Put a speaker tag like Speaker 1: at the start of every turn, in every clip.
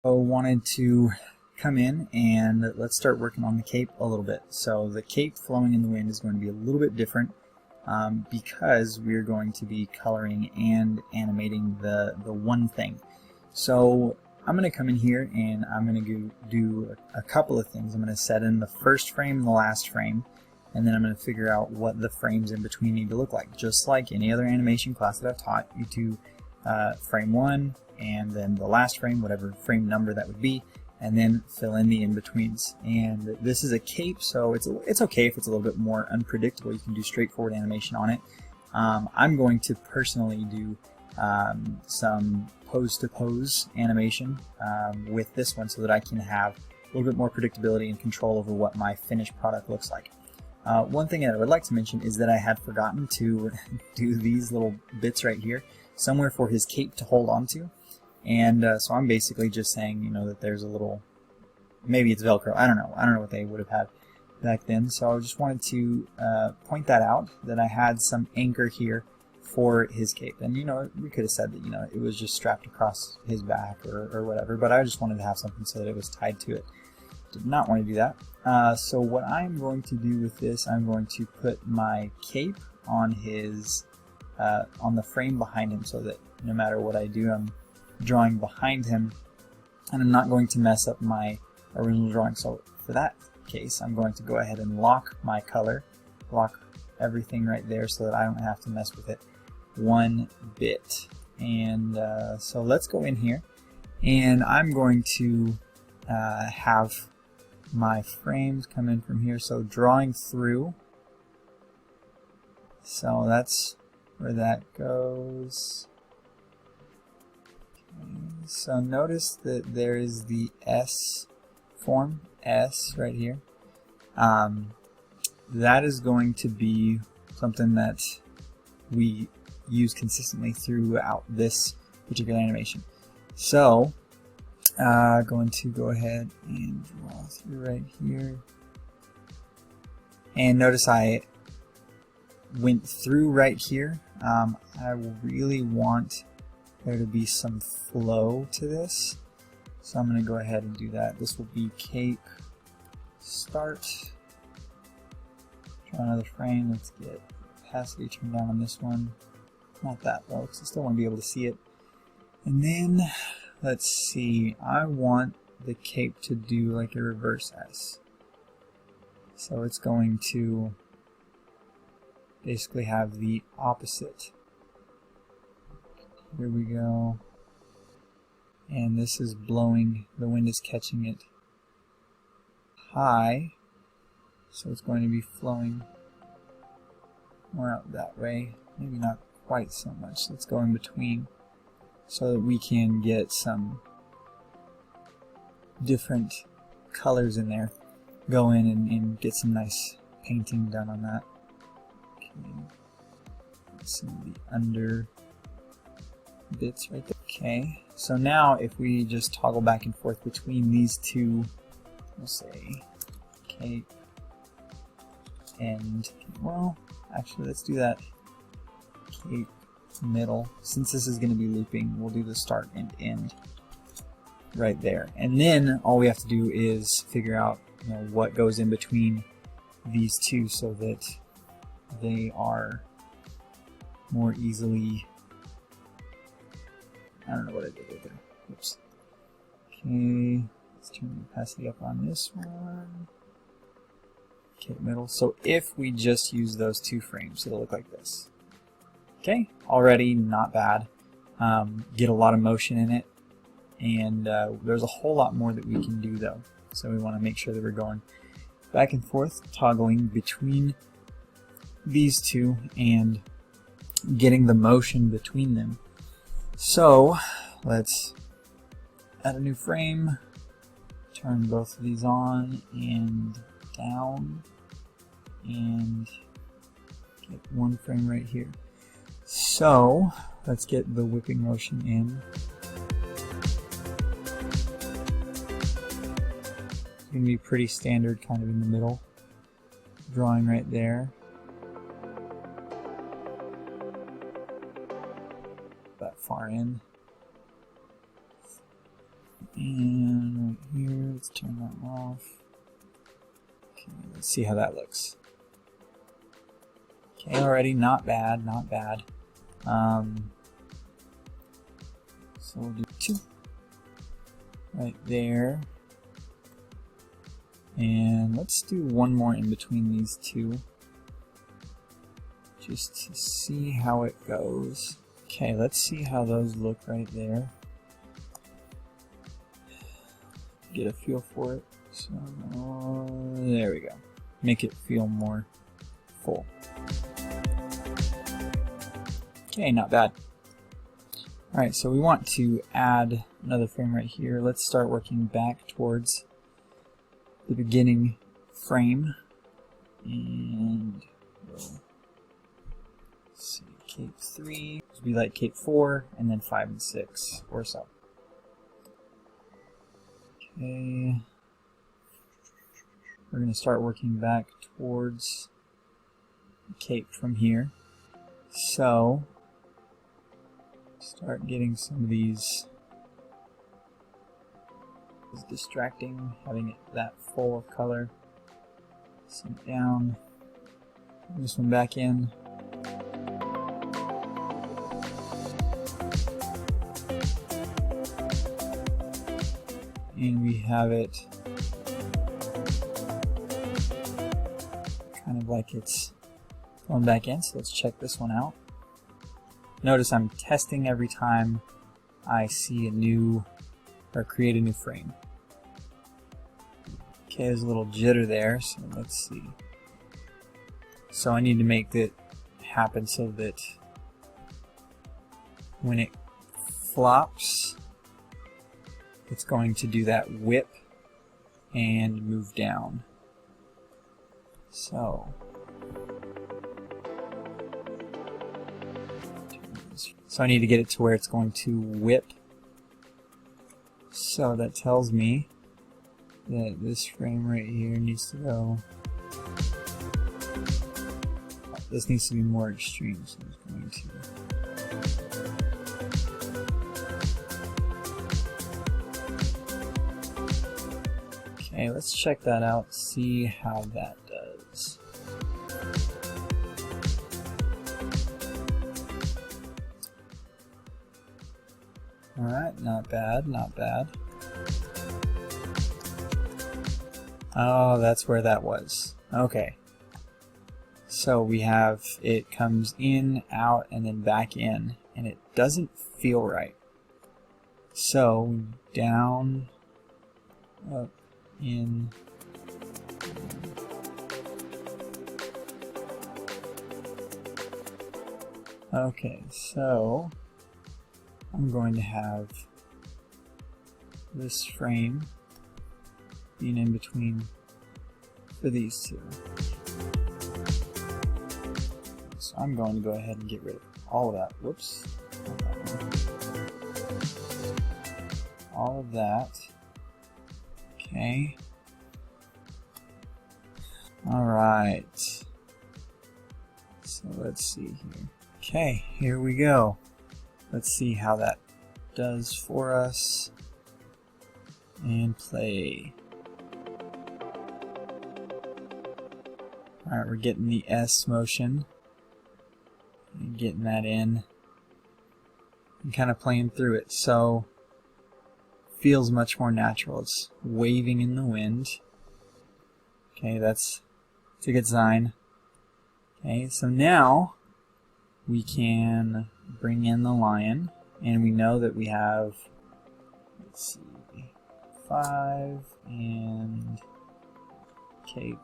Speaker 1: So wanted to come in and let's start working on the cape a little bit. So the cape flowing in the wind is going to be a little bit different because we're going to be coloring and animating the one thing. So I'm going to come in here and I'm going to do a couple of things. I'm going to set in the first frame and the last frame, and then I'm going to figure out what the frames in between need to look like. Just like any other animation class that I've taught you to, frame 1 and then the last frame, whatever frame number that would be, and then fill in the in-betweens. And this is a cape, so it's okay if it's a little bit more unpredictable. You can do straightforward animation on it. I'm going to personally do some pose-to-pose animation with this one so that I can have a little bit more predictability and control over what my finished product looks like. One thing that I would like to mention is that I had forgotten to do these little bits right here, somewhere for his cape to hold onto. And so I'm basically just saying, you know, that there's a little, maybe it's Velcro, I don't know what they would have had back then. So I just wanted to point that out, that I had some anchor here for his cape. And, you know, we could have said that, you know, it was just strapped across his back or whatever, but I just wanted to have something so that it was tied to it. Did not want to do that. So what I'm going to do with this, I'm going to put my cape on his, on the frame behind him, so that no matter what I do, I'm drawing behind him and I'm not going to mess up my original drawing. So for that case, I'm going to go ahead and lock my color, lock everything right there so that I don't have to mess with it one bit. And so let's go in here, and I'm going to have my frames come in from here, so drawing through. So that's where that goes. So notice that there is the S form, S right here. That is going to be something that we use consistently throughout this particular animation. So going to go ahead and draw through right here. And notice I went through right here. I really want there to be some flow to this, so I'm going to go ahead and do that. This will be cape start. Draw another frame. Let's get opacity turned down on this one. Not that low, because I still want to be able to see it. And then let's see, I want the cape to do like a reverse S. So it's going to basically have the opposite. Here we go. And this is blowing, the wind is catching it high, so it's going to be flowing more out that way. Maybe not quite so much. Let's go in between so that we can get some different colors in there. Go in and get some nice painting done on that. Okay. Some of the under bits right there. Okay, so now if we just toggle back and forth between these two, we'll say cape and, well, actually let's do that cape middle. Since this is going to be looping, we'll do the start and end right there. And then all we have to do is figure out, you know, what goes in between these two so that they are more easily, I don't know what I did right there. Oops. Okay, let's turn the opacity up on this one. Okay, middle. So if we just use those two frames, it'll look like this. Okay, already not bad. Get a lot of motion in it, and there's a whole lot more that we can do though. So we want to make sure that we're going back and forth, toggling between these two and getting the motion between them. So let's add a new frame, turn both of these on and down, and get one frame right here. So let's get the whipping motion in. It's going to be pretty standard, kind of in the middle, drawing right there. That far in. And let's turn that off. Okay, let's see how that looks. Okay, already not bad, not bad. So we'll do 2 right there. And let's do 1 more in between these 2. Just to see how it goes. Okay, let's see how those look right there. Get a feel for it. So, there we go. Make it feel more full. Okay, not bad. Alright, so we want to add another frame right here. Let's start working back towards the beginning frame. And we'll see, cape 3. This will be like cape 4, and then 5 and 6 or so. Okay. We're going to start working back towards the cape from here. So, start getting some of these. It's distracting, having it that full of color. Sink down. Bring this one back in. And we have it kind of like it's going back in, so let's check this one out. Notice I'm testing every time I see a new or create a new frame. Okay, there's a little jitter there, so let's see. So I need to make that happen so that when it flops, it's going to do that whip and move down. So I need to get it to where it's going to whip. So that tells me that this frame right here needs to go. This needs to be more extreme, so it's going to. Okay, let's check that out, see how that does. Alright, not bad, not bad. Oh, that's where that was. Okay. So we have it comes in, out, and then back in, and it doesn't feel right. So down, up, in. Okay, so I'm going to have this frame being in between for these 2. So I'm going to go ahead and get rid of all of that. Whoops. All of that. Okay. Alright. So let's see here. Okay, here we go. Let's see how that does for us. And play. Alright, we're getting the S motion. And getting that in. And kind of playing through it. So, feels much more natural. It's waving in the wind. Okay, that's a good sign. Okay, so now we can bring in the lion, and we know that we have, let's see, 5 and cape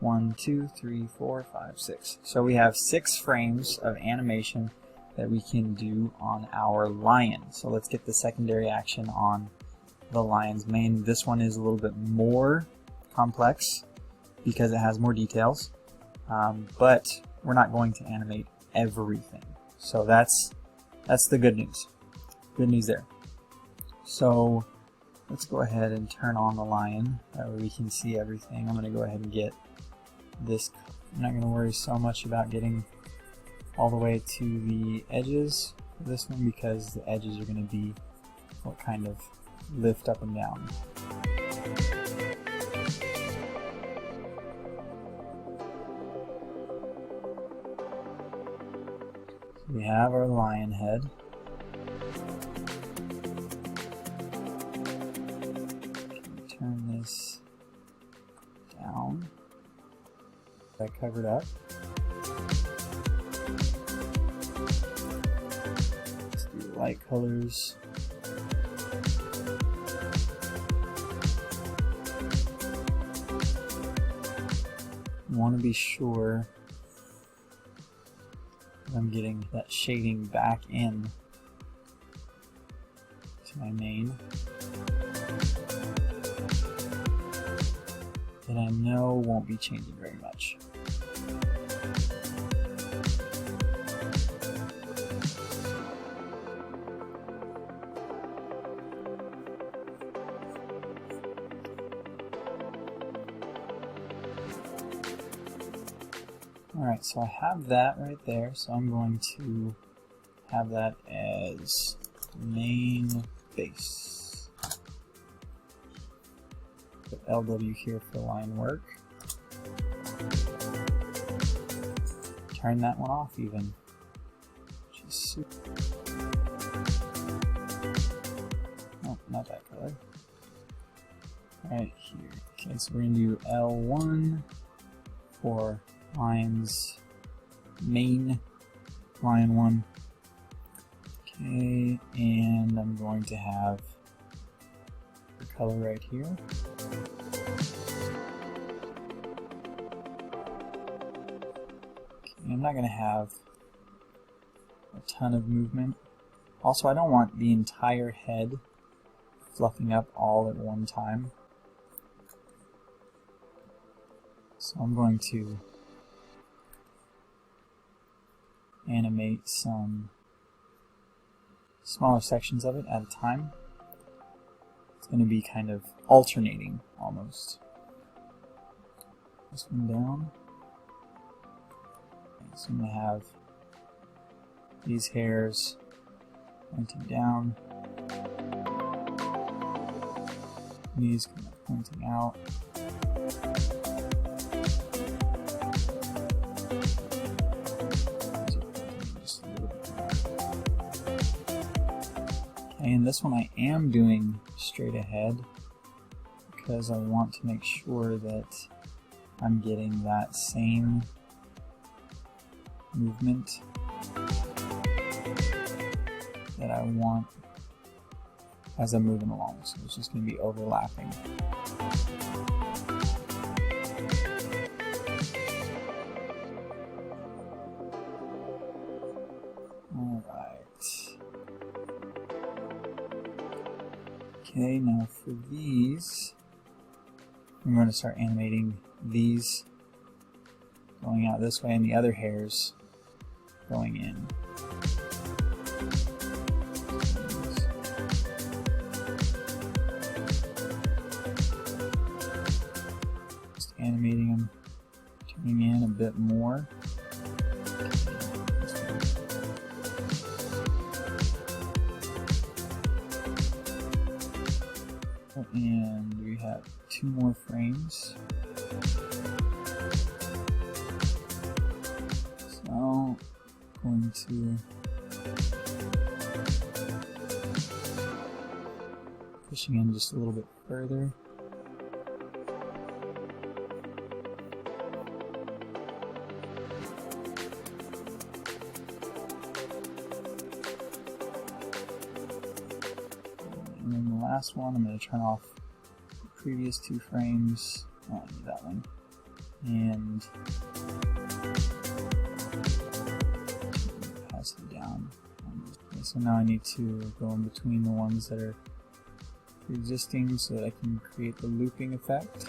Speaker 1: 1, 2, 3, 4, 5, 6. So we have 6 frames of animation that we can do on our lion. So let's get the secondary action on the lion's mane. This one is a little bit more complex because it has more details, but we're not going to animate everything. So that's the good news. Good news there. So let's go ahead and turn on the lion. That way we can see everything. I'm going to go ahead and get this. I'm not going to worry so much about getting all the way to the edges for this one, because the edges are going to be what kind of lift up and down. We have our lion head. Turn this down. That covered up. Let's do light colors. Want to be sure I'm getting that shading back in to my main that I know won't be changing very much. Alright, so I have that right there, so I'm going to have that as main base. Put LW here for line work. Turn that one off even. Which is super. Oh, not that color. Right here. Okay, so we're going to do L1 for lines main line 1. Okay, and I'm going to have the color right here. Okay, I'm not going to have a ton of movement. Also, I don't want the entire head fluffing up all at one time. So I'm going to animate some smaller sections of it at a time. It's going to be kind of alternating almost. This one down. Okay, so I'm going to have these hairs pointing down, these kind of pointing out. And this one I am doing straight ahead because I want to make sure that I'm getting that same movement that I want as I'm moving along. So it's just going to be overlapping. Okay, now for these, I'm going to start animating these going out this way and the other hairs going in. Just animating them, turning in a bit more. And we have 2 more frames. So I'm going to pushing in just a little bit further. And then the last one, I'm going to turn off the previous 2 frames. Oh, I need that one. And pass it down. Okay, so now I need to go in between the ones that are pre-existing so that I can create the looping effect.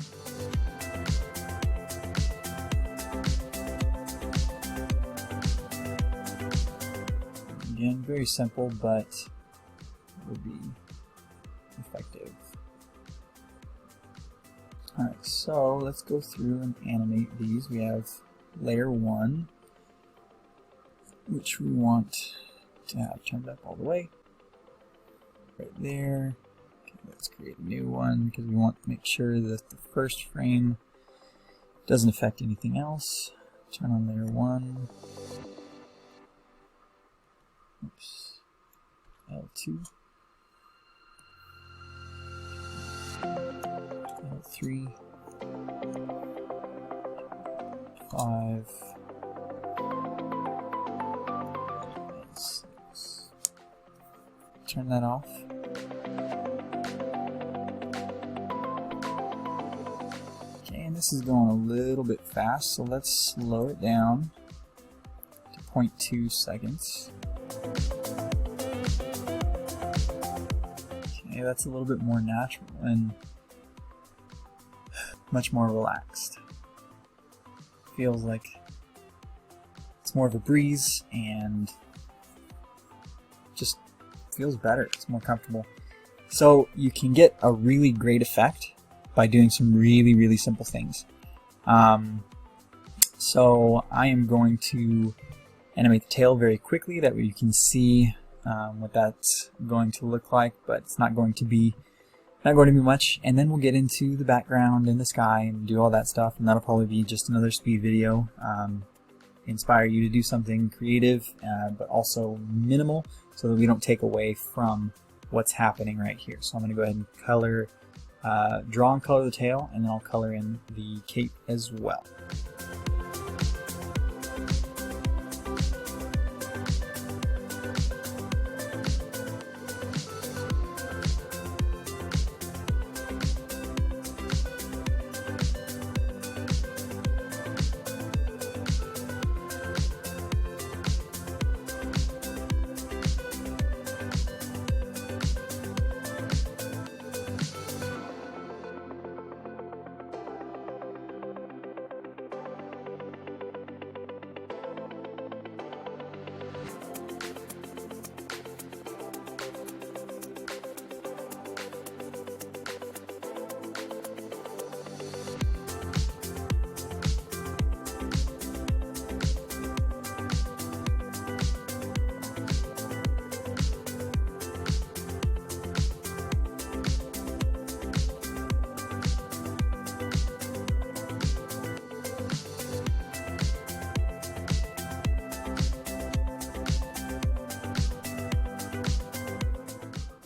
Speaker 1: Again, very simple, but will be effective. Alright, so let's go through and animate these. We have layer 1, which we want to have turned up all the way. Right there. Okay, Let's create a new one because we want to make sure that the first frame doesn't affect anything else. Turn on layer 1. Oops. L2. L3. 5. L6. Turn that off. And this is going a little bit fast, so let's slow it down to 0.2 seconds. Okay, that's a little bit more natural and much more relaxed. Feels like it's more of a breeze and just feels better. It's more comfortable. So you can get a really great effect by doing some really simple things. So I am going to animate the tail very quickly, that way you can see what that's going to look like, but it's not going to be much. And then we'll get into the background and the sky and do all that stuff, and that'll probably be just another speed video. Inspire you to do something creative, but also minimal, so that we don't take away from what's happening right here. So I'm going to go ahead and color. Draw and color the tail, and then I'll color in the cape as well.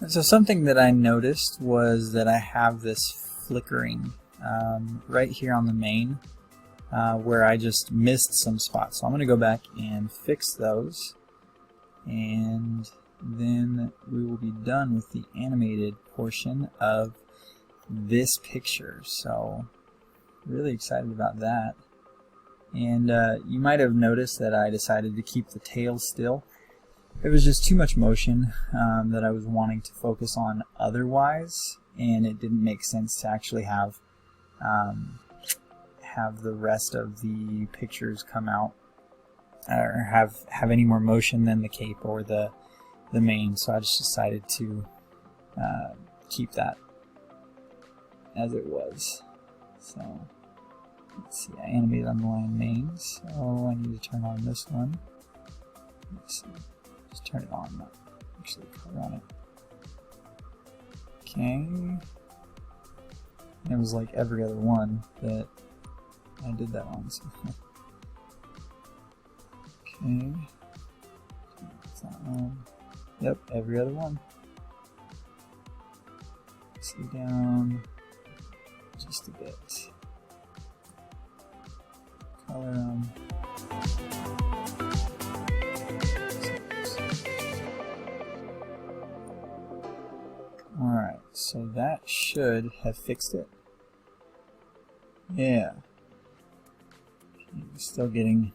Speaker 1: So something that I noticed was that I have this flickering right here on the mane where I just missed some spots. So I'm going to go back and fix those, and then we will be done with the animated portion of this picture. So really excited about that. And you might have noticed that I decided to keep the tail still. It was just too much motion that I was wanting to focus on otherwise, and it didn't make sense to actually have the rest of the pictures come out or have any more motion than the cape or the mane. So I just decided to keep that as it was. So let's see, I animated underlying mane, so I need to turn on this one. Let's see. Just turn it on, not actually color on it. Okay. It was like every other one that I did that on. So. Okay. That's that one. Yep, every other one. See down just a bit. Color them. Alright, so that should have fixed it. Yeah. Still getting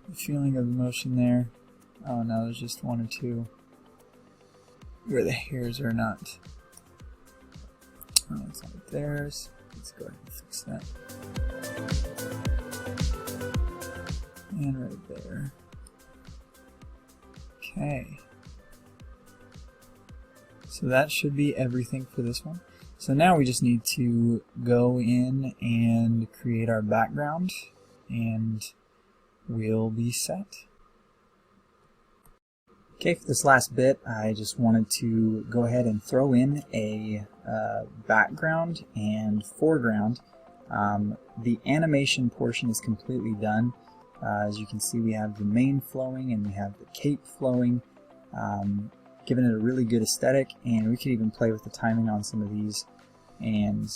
Speaker 1: the feeling of emotion there. Oh no, there's just one or two where the hairs are not. Oh, it's not theirs. Let's go ahead and fix that. And right there. Okay. So that should be everything for this one. So now we just need to go in and create our background, and we'll be set. Okay, for this last bit, I just wanted to go ahead and throw in a background and foreground. The animation portion is completely done. As you can see, we have the mane flowing and we have the cape flowing, giving it a really good aesthetic, and we could even play with the timing on some of these and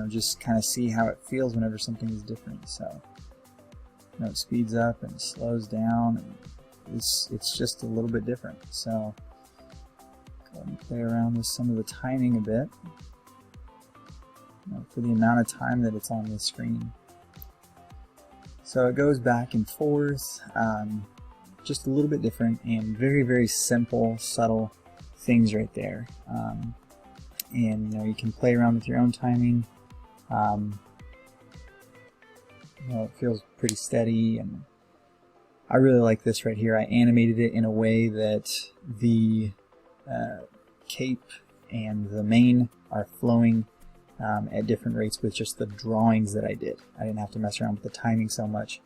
Speaker 1: just kind of see how it feels whenever something is different. So it speeds up and slows down, and it's just a little bit different. So go ahead and play around with some of the timing a bit, for the amount of time that it's on the screen. So it goes back and forth, just a little bit different, and very, very simple, subtle things right there. And you can play around with your own timing. It feels pretty steady, and I really like this right here. I animated it in a way that the cape and the mane are flowing at different rates with just the drawings that I did. I didn't have to mess around with the timing so much.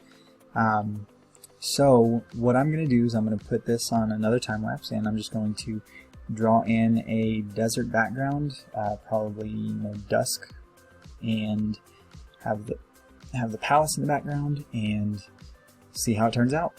Speaker 1: So what I'm going to do is I'm going to put this on another time lapse, and I'm just going to draw in a desert background, probably dusk, and have the palace in the background, and see how it turns out.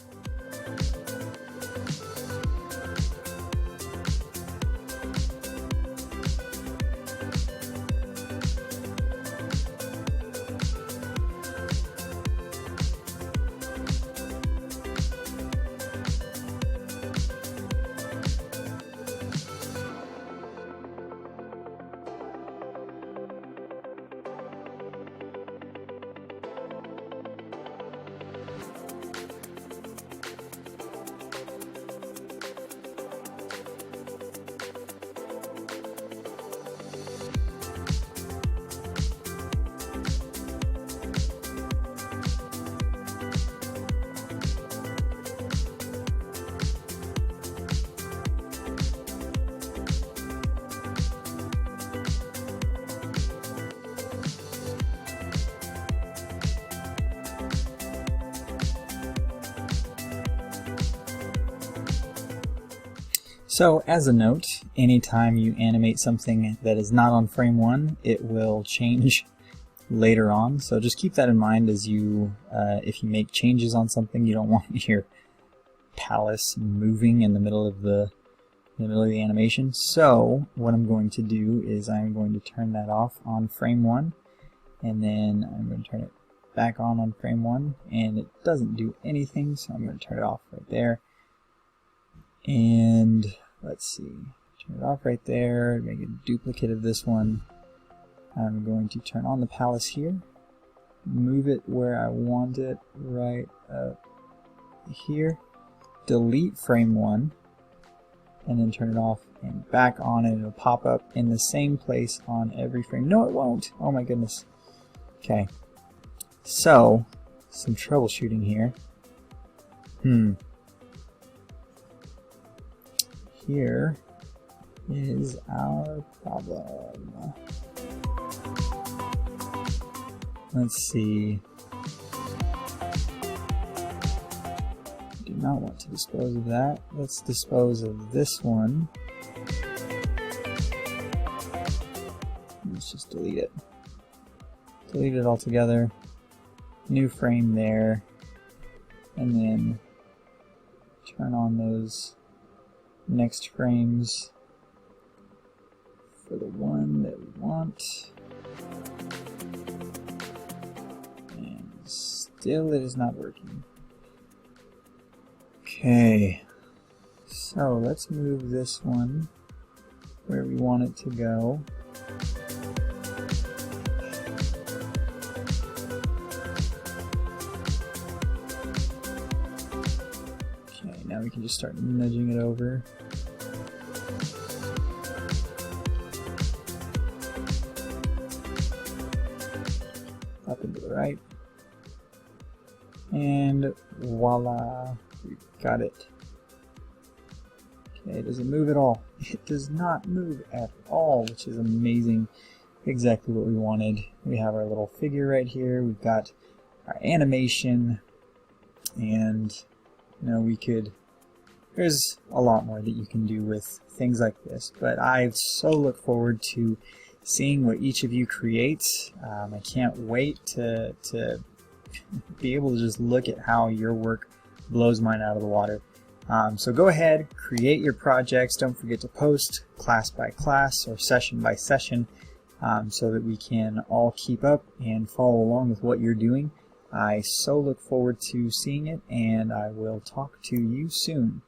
Speaker 1: So as a note, anytime you animate something that is not on frame 1, it will change later on. So just keep that in mind as you, if you make changes on something, you don't want your palace moving in the middle of the animation. So what I'm going to do is I'm going to turn that off on frame 1, and then I'm going to turn it back on frame 1, and it doesn't do anything, so I'm going to turn it off right there. And let's see, turn it off right there, make a duplicate of this one. I'm going to turn on the palace here, move it where I want it, right up here, delete frame 1, and then turn it off and back on, and it'll pop up in the same place on every frame. No, it won't. Oh my goodness. Okay, so some troubleshooting here. Here is our problem. Let's see. Do not want to dispose of that. Let's dispose of this one. Let's just delete it. Delete it altogether. New frame there. And then turn on those next frames for the one that we want. And still it is not working. Okay, so let's move this one where we want it to go. Okay, now we can just start nudging it over. Up and to the right. And voila, we got it. Okay, does it move at all? It does not move at all, which is amazing. Exactly what we wanted. We have our little figure right here. We've got our animation, and we could there's a lot more that you can do with things like this, but I so look forward to seeing what each of you creates. I can't wait to be able to just look at how your work blows mine out of the water. So go ahead, create your projects. Don't forget to post class by class or session by session, so that we can all keep up and follow along with what you're doing. I so look forward to seeing it, and I will talk to you soon.